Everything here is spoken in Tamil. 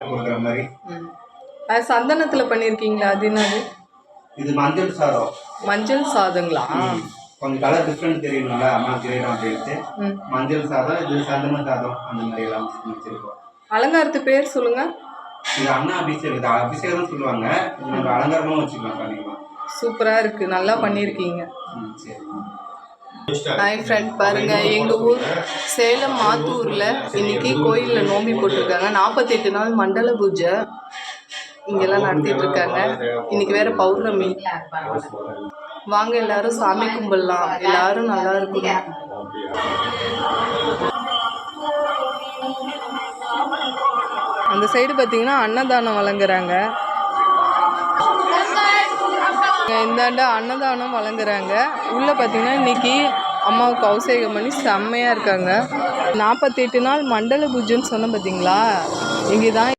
கொடுக்குற மாதிரி. அது சந்தனத்தில் பண்ணியிருக்கீங்களா? அது என்னது? இது மஞ்சள் சாதம். மஞ்சள் சாதங்களா? கொஞ்சம் கலர் டிஃப்ரெண்ட் தெரியணும்ல, அம்மா தெரியணும் அப்படின்ட்டு மஞ்சள் சாதம், இது சந்தன சாதம் அந்த மாதிரி எல்லாம் வச்சிருக்கோம். அலங்காரத்து பேர் சொல்லுங்க. இது அண்ணா அபிஷேகம், அபிஷேகம் சொல்லுவாங்க. இன்னொரு அலங்காரமும் வச்சுக்கலாம், பண்ணிக்கலாம். சூப்பராக இருக்குது, நல்லா பண்ணியிருக்கீங்க. சரி. ஹாய் ஃப்ரெண்ட், பாருங்கள் எங்கள் ஊர் சேலம் மாத்தூரில் இன்றைக்கி கோயிலில் நோம்பி போட்டிருக்காங்க. 48 நாள் மண்டல பூஜை இங்கெல்லாம் நடத்திட்டுருக்காங்க. இன்றைக்கி வேறு பௌர்ணமி. வாங்க எல்லாரும் சாமி கும்பிடலாம், எல்லாரும் நல்லா இருக்கணும். அந்த சைடு பார்த்தீங்கன்னா அன்னதானம் வழங்குறாங்க. இந்தாண்ட அன்னதானம் வழங்குறாங்க. உள்ளே பார்த்தீங்கன்னா இன்றைக்கி அம்மாவுக்கு அபிஷேகம் பண்ணி செம்மையாக இருக்காங்க. 48 நாள் மண்டல பூஜைன்னு சொன்ன பார்த்தீங்களா, இங்கே தான்